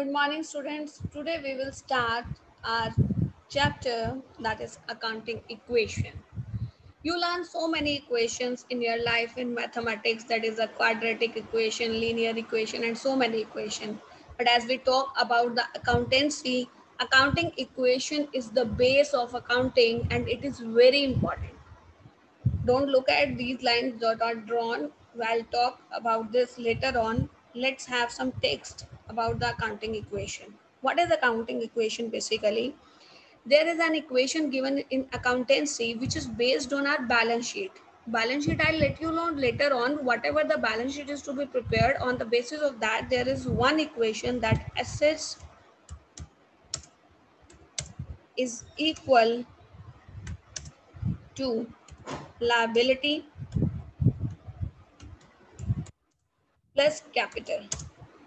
Good morning, students. Today we will start our chapter that is accounting equation. You learn so many equations in your life in mathematics, that is a quadratic equation, linear equation, and so many equations. But as we talk about the accountancy, accounting equation is the base of accounting and it is very important. Don't look at these lines that are drawn. I'll talk about this later on. Let's have some text about the accounting equation. What is accounting equation basically? There is an equation given in accountancy which is based on our balance sheet. Balance sheet I'll let you know later on. Whatever the balance sheet is to be prepared, on the basis of that there is one equation that assets is equal to liability plus capital.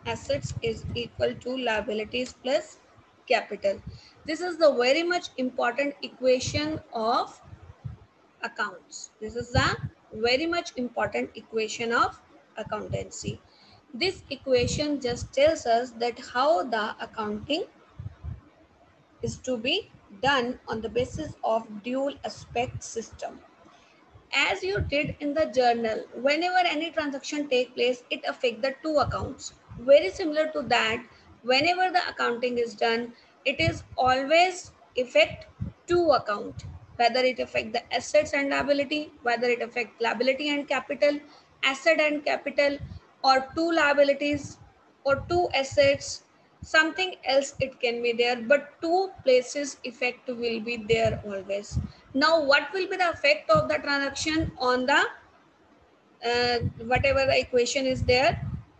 Assets is equal to liabilities plus capital. This is the very much important equation of accounts. This is the very much important equation of accountancy. This equation just tells us that how the accounting is to be done on the basis of dual aspect system. As you did in the journal, whenever any transaction take place, it affect the two accounts. Very similar to that, whenever the accounting is done, it is always affect two account, whether it affect the assets and liability, whether it affect liability and capital, asset and capital, or two liabilities or two assets, something else it can be there, but two places effect will be there always. Now what will be the effect of the transaction on the whatever the equation is there,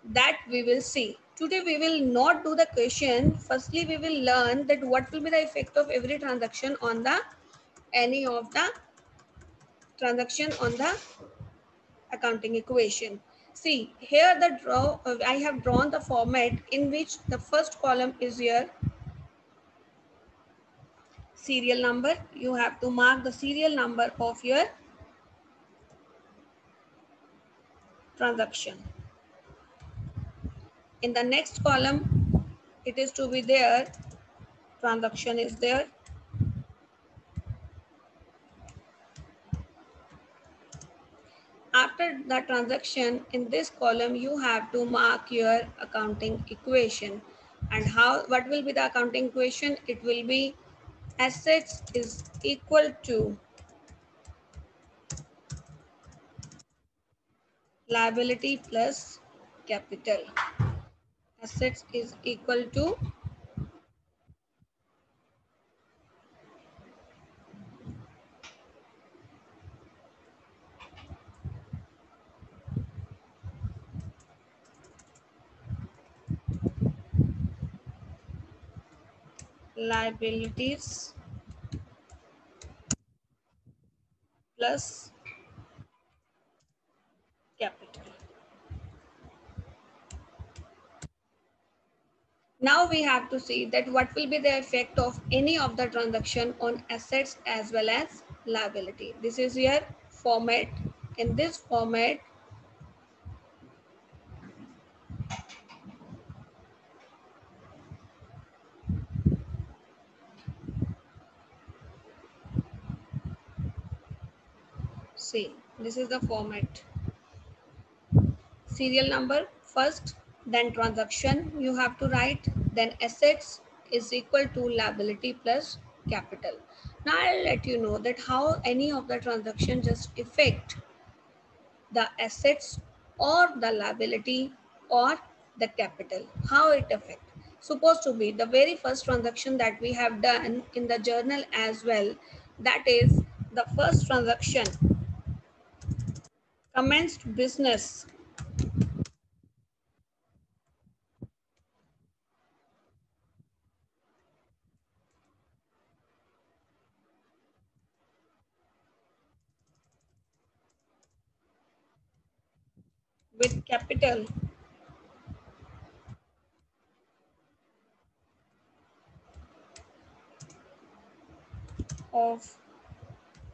that we will see. Today we will not do the question. Firstly we will learn that what will be the effect of every transaction on the any of the transaction on the accounting equation. See here the draw I have drawn the format in which the first column is your serial number. You have to mark the serial number of your transaction. In the next column it is to be there, transaction is there. After the transaction, in this column you have to mark your accounting equation. And how, what will be the accounting equation? It will be assets is equal to liability plus capital. Assets is equal to liabilities plus capital. Now we have to see that what will be the effect of any of the transaction on assets as well as liability. This is your format. In this format, see, this is the format. Serial number first, then transaction you have to write, then assets is equal to liability plus capital. Now I'll let you know that how any of the transaction just affect the assets or the liability or the capital, how it affect. Supposed to be the very first transaction that we have done in the journal as well, that is the first transaction, commenced business with capital of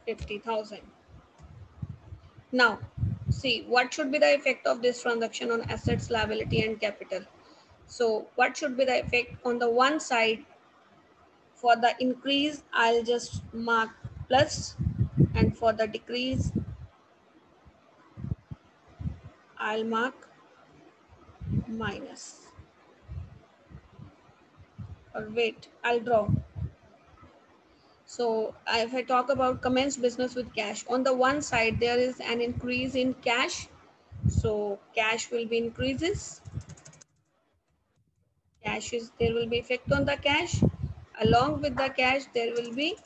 50,000. Now, see what should be the effect of this transaction on assets, liability, and capital. So what should be the effect on the one side? For the increase, I'll just mark plus, and for the decrease, I'll mark minus. Or wait, I'll draw. So if I talk about commence business with cash, on the one side there is an increase in cash. So cash will be increases. Cash is, there will be effect on the cash. Along with the cash, there will be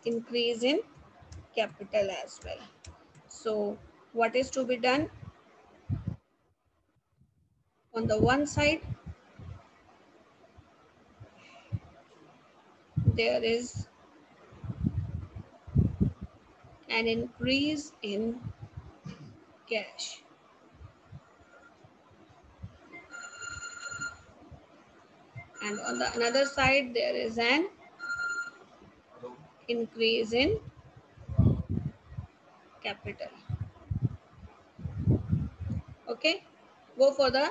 increase in capital as well. So what is to be done? On the one side, there is an increase in cash. And on the another side, there is an increase in capital. Okay, go for the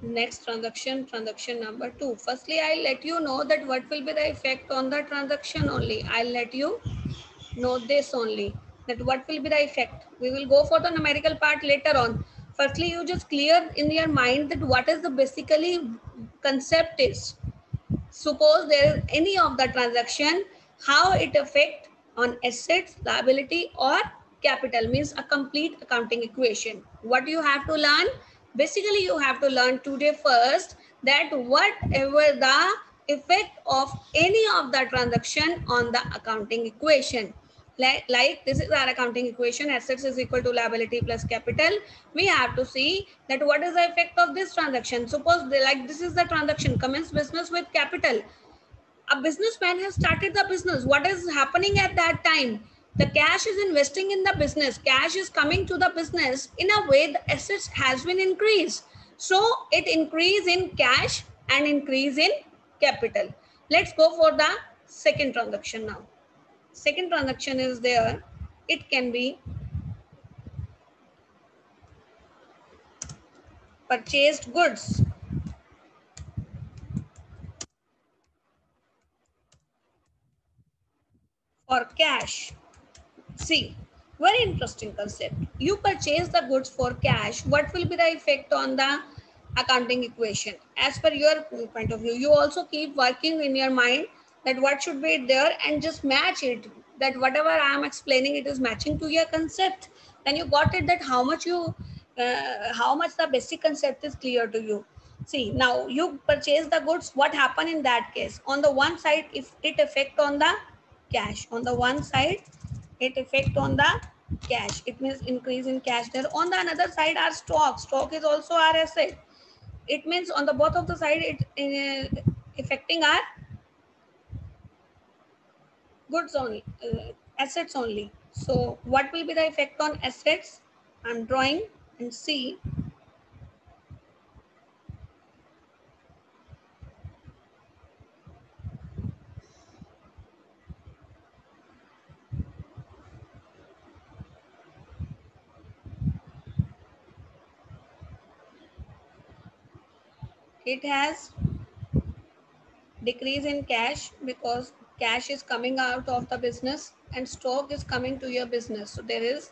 next transaction, transaction number 2. Firstly, I'll let you know that what will be the effect on the transaction only. I'll let you know this only, that what will be the effect. We will go for the numerical part later on. Firstly, you just clear in your mind that what is the basically concept is. Suppose there is any of the transaction, how it affect on assets, liability or capital, means a complete accounting equation. What you have to learn? Basically, you have to learn today first that whatever the effect of any of the transaction on the accounting equation. Like this is our accounting equation, assets is equal to liability plus capital. We have to see that what is the effect of this transaction. Suppose like this is the transaction, commence business with capital. A businessman has started the business. What is happening at that time? The cash is investing in the business. Cash is coming to the business. In a way, the assets has been increased. So it increase in cash and increase in capital. Let's go for the second transaction now. Second transaction is there. It can be purchased goods for cash. See, very interesting concept. You purchase the goods for cash. What will be the effect on the accounting equation? As per your point of view, you also keep working in your mind that what should be there and just match it. That whatever I am explaining, it is matching to your concept. Then you got it that how much the basic concept is clear to you. See, now you purchase the goods. What happened in that case? On the one side, if it affect on the cash, on the one side, it affect on the cash, it means increase in cash there. On the another side, our stock is also our asset. It means on the both of the side, it affecting our goods only, assets only. So what will be the effect on assets? I'm drawing and see. It has decrease in cash because cash is coming out of the business and stock is coming to your business. So there is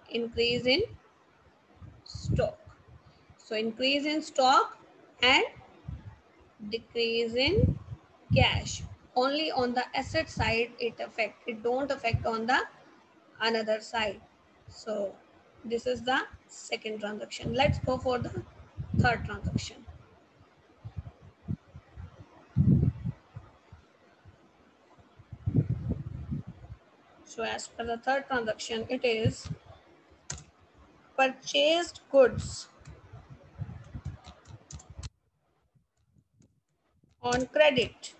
increase in stock. So increase in stock and decrease in cash. Only on the asset side it don't affect on the another side. So this is the second transaction. Let's go for the third transaction. So as per the third transaction, it is purchased goods on credit.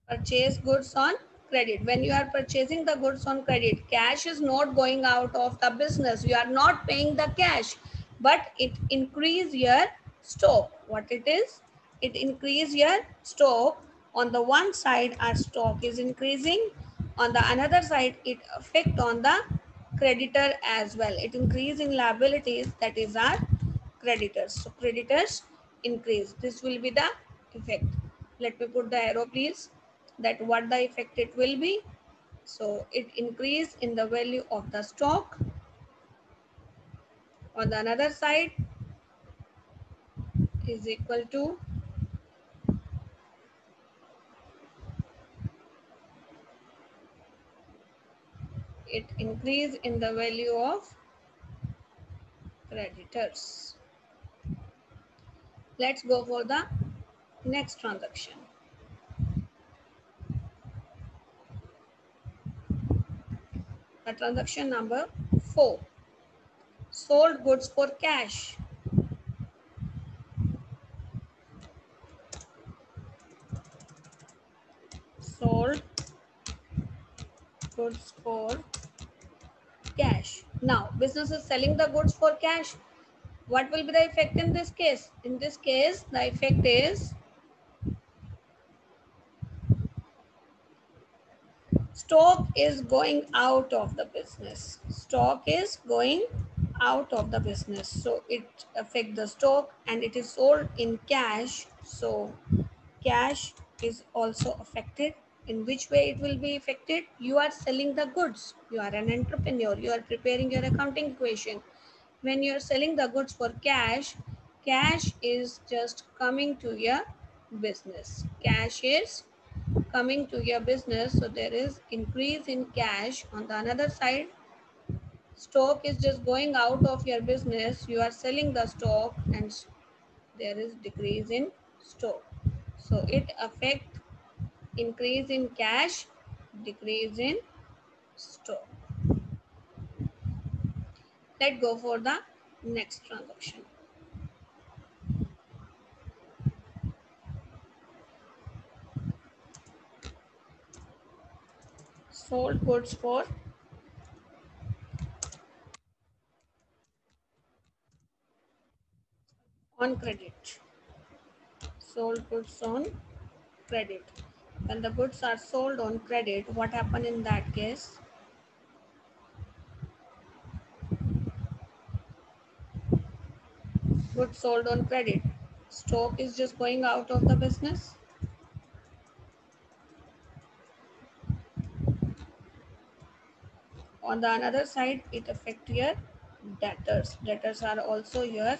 Purchase goods on credit. When you are purchasing the goods on credit, cash is not going out of the business. You are not paying the cash, but it increase your stock. What it is? It increase your stock. On the one side, our stock is increasing. On the another side, it affect on the creditor as well. It increase in liabilities, that is our creditors. So creditors increase. This will be the effect. Let me put the arrow please, that what the effect it will be. So it increase in the value of the stock. On the another side is equal to it increase in the value of creditors. Let's go for the next transaction. The transaction number 4. Sold goods for cash. Sold goods for cash. Now, business is selling the goods for cash. What will be the effect in this case? In this case, the effect is stock is going out of the business. Stock is going out of the business. So it affects the stock and it is sold in cash. So cash is also affected. In which way it will be affected? You are selling the goods. You are an entrepreneur. You are preparing your accounting equation. When you are selling the goods for cash, cash is just coming to your business. Cash is coming to your business, so there is increase in cash. On the another side, stock is just going out of your business. You are selling the stock and there is decrease in stock. So it affect increase in cash, decrease in stock. Let's go for the next transaction. Sold goods for on credit. Sold goods on credit. When the goods are sold on credit, what happen in that case? Goods sold on credit. Stock is just going out of the business. On the another side, it affects your debtors. Debtors are also your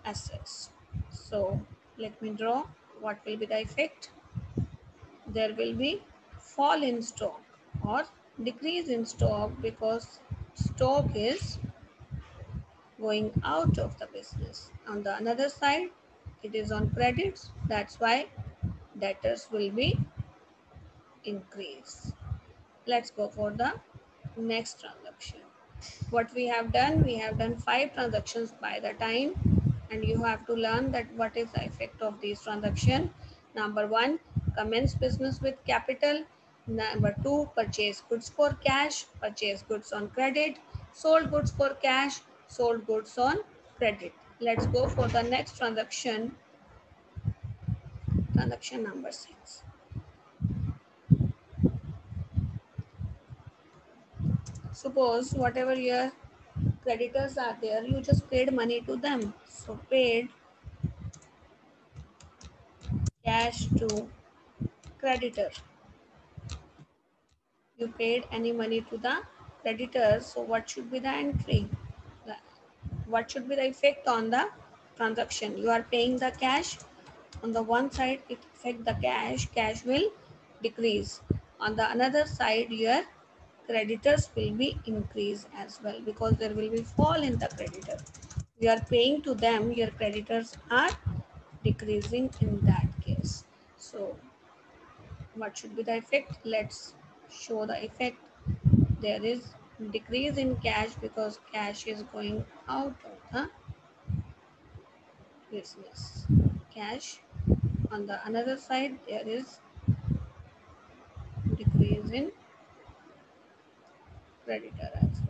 assets. So let me draw what will be the effect. There will be fall in stock or decrease in stock because stock is going out of the business. On the another side, it is on credits. That's why debtors will be increased. Let's go for the next transaction. What we have done 5 transactions by the time, and you have to learn that what is the effect of these transactions. Number 1, commence business with capital. Number 2, purchase goods for cash, purchase goods on credit, sold goods for cash, sold goods on credit. Let's go for the next transaction, transaction number 6. Suppose whatever your creditors are there, you just paid money to them. So paid cash to creditor. You paid any money to the creditor. So what should be the entry? What should be the effect on the transaction? You are paying the cash. On the one side, it affect the cash. Cash will decrease. On the another side, your creditors will be increased as well because there will be fall in the creditor. You are paying to them, your creditors are decreasing in that case. So what should be the effect? Let's show the effect. There is decrease in cash because cash is going out of the business. Cash. On the another side, there is decrease in creditor as well.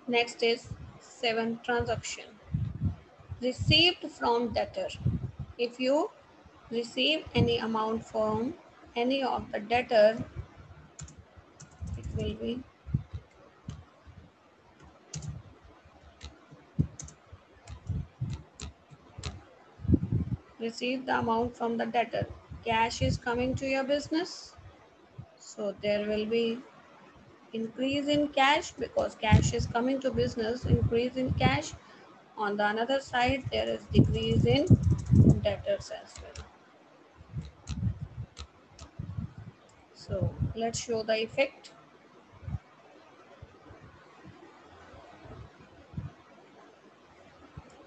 Next is 7 transaction. received from debtor. If you receive any amount from any of the debtor, it will be receive the amount from the debtor. Cash is coming to your business, so there will be increase in cash because cash is coming to business, increase in cash. On the another side, there is decrease in debtors as well. So let's show the effect.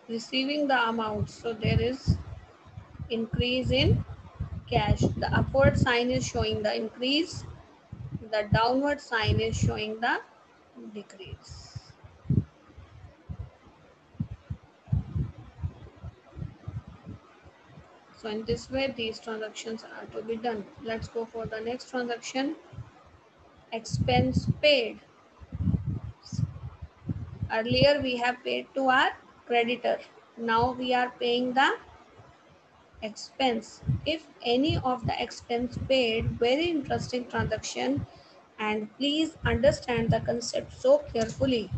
Receiving the amount, so there is increase in cash. The upward sign is showing the increase, the downward sign is showing the decrease. So in this way, these transactions are to be done. Let's go for the next transaction. Expense paid. Earlier we have paid to our creditor. Now we are paying the expense. If any of the expense paid, very interesting transaction, and please understand the concept so carefully.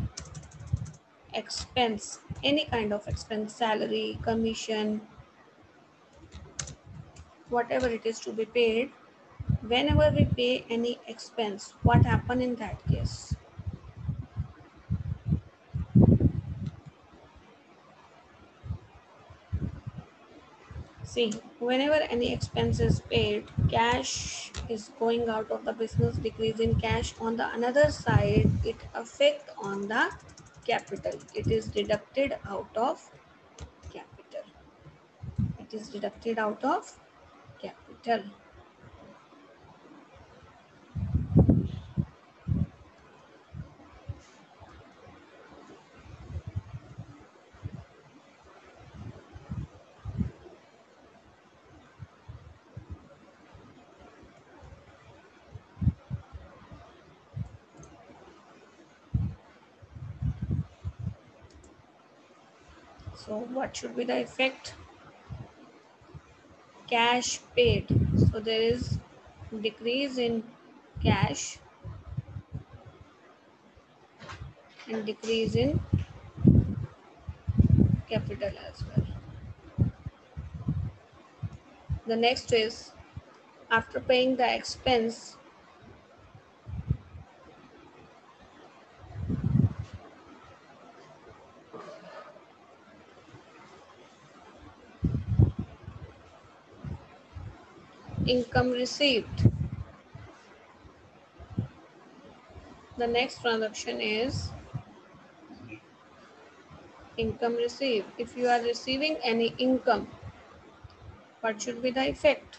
Expense, any kind of expense, salary, commission, whatever it is to be paid. Whenever we pay any expense, what happen in that case? See, whenever any expense is paid, cash is going out of the business, decrease in cash. On the another side, it affect on the capital. It is deducted out of capital. It is deducted out of capital. So what should be the effect? Cash paid. So there is decrease in cash and decrease in capital as well. The next is after paying the expense, income received. The next transaction is income received. If you are receiving any income, what should be the effect?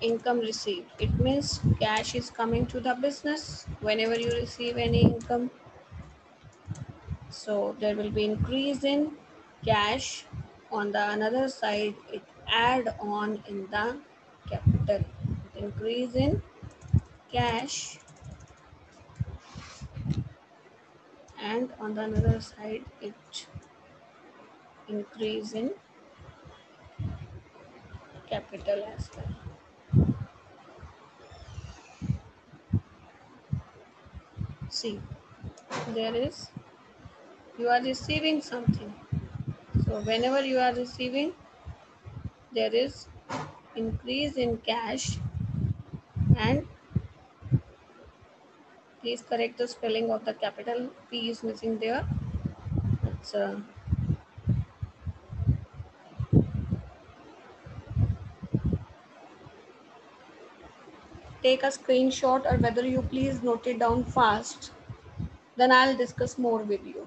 Income received. It means cash is coming to the business whenever you receive any income. So there will be increase in cash. On the another side, it add on in the capital. Increase in cash, and on the another side, it increase in capital as well. See, there is, you are receiving something. So whenever you are receiving, there is increase in cash, and please correct the spelling of the capital P is missing there. It's take a screenshot, or whether you please note it down fast, then I'll discuss more with you.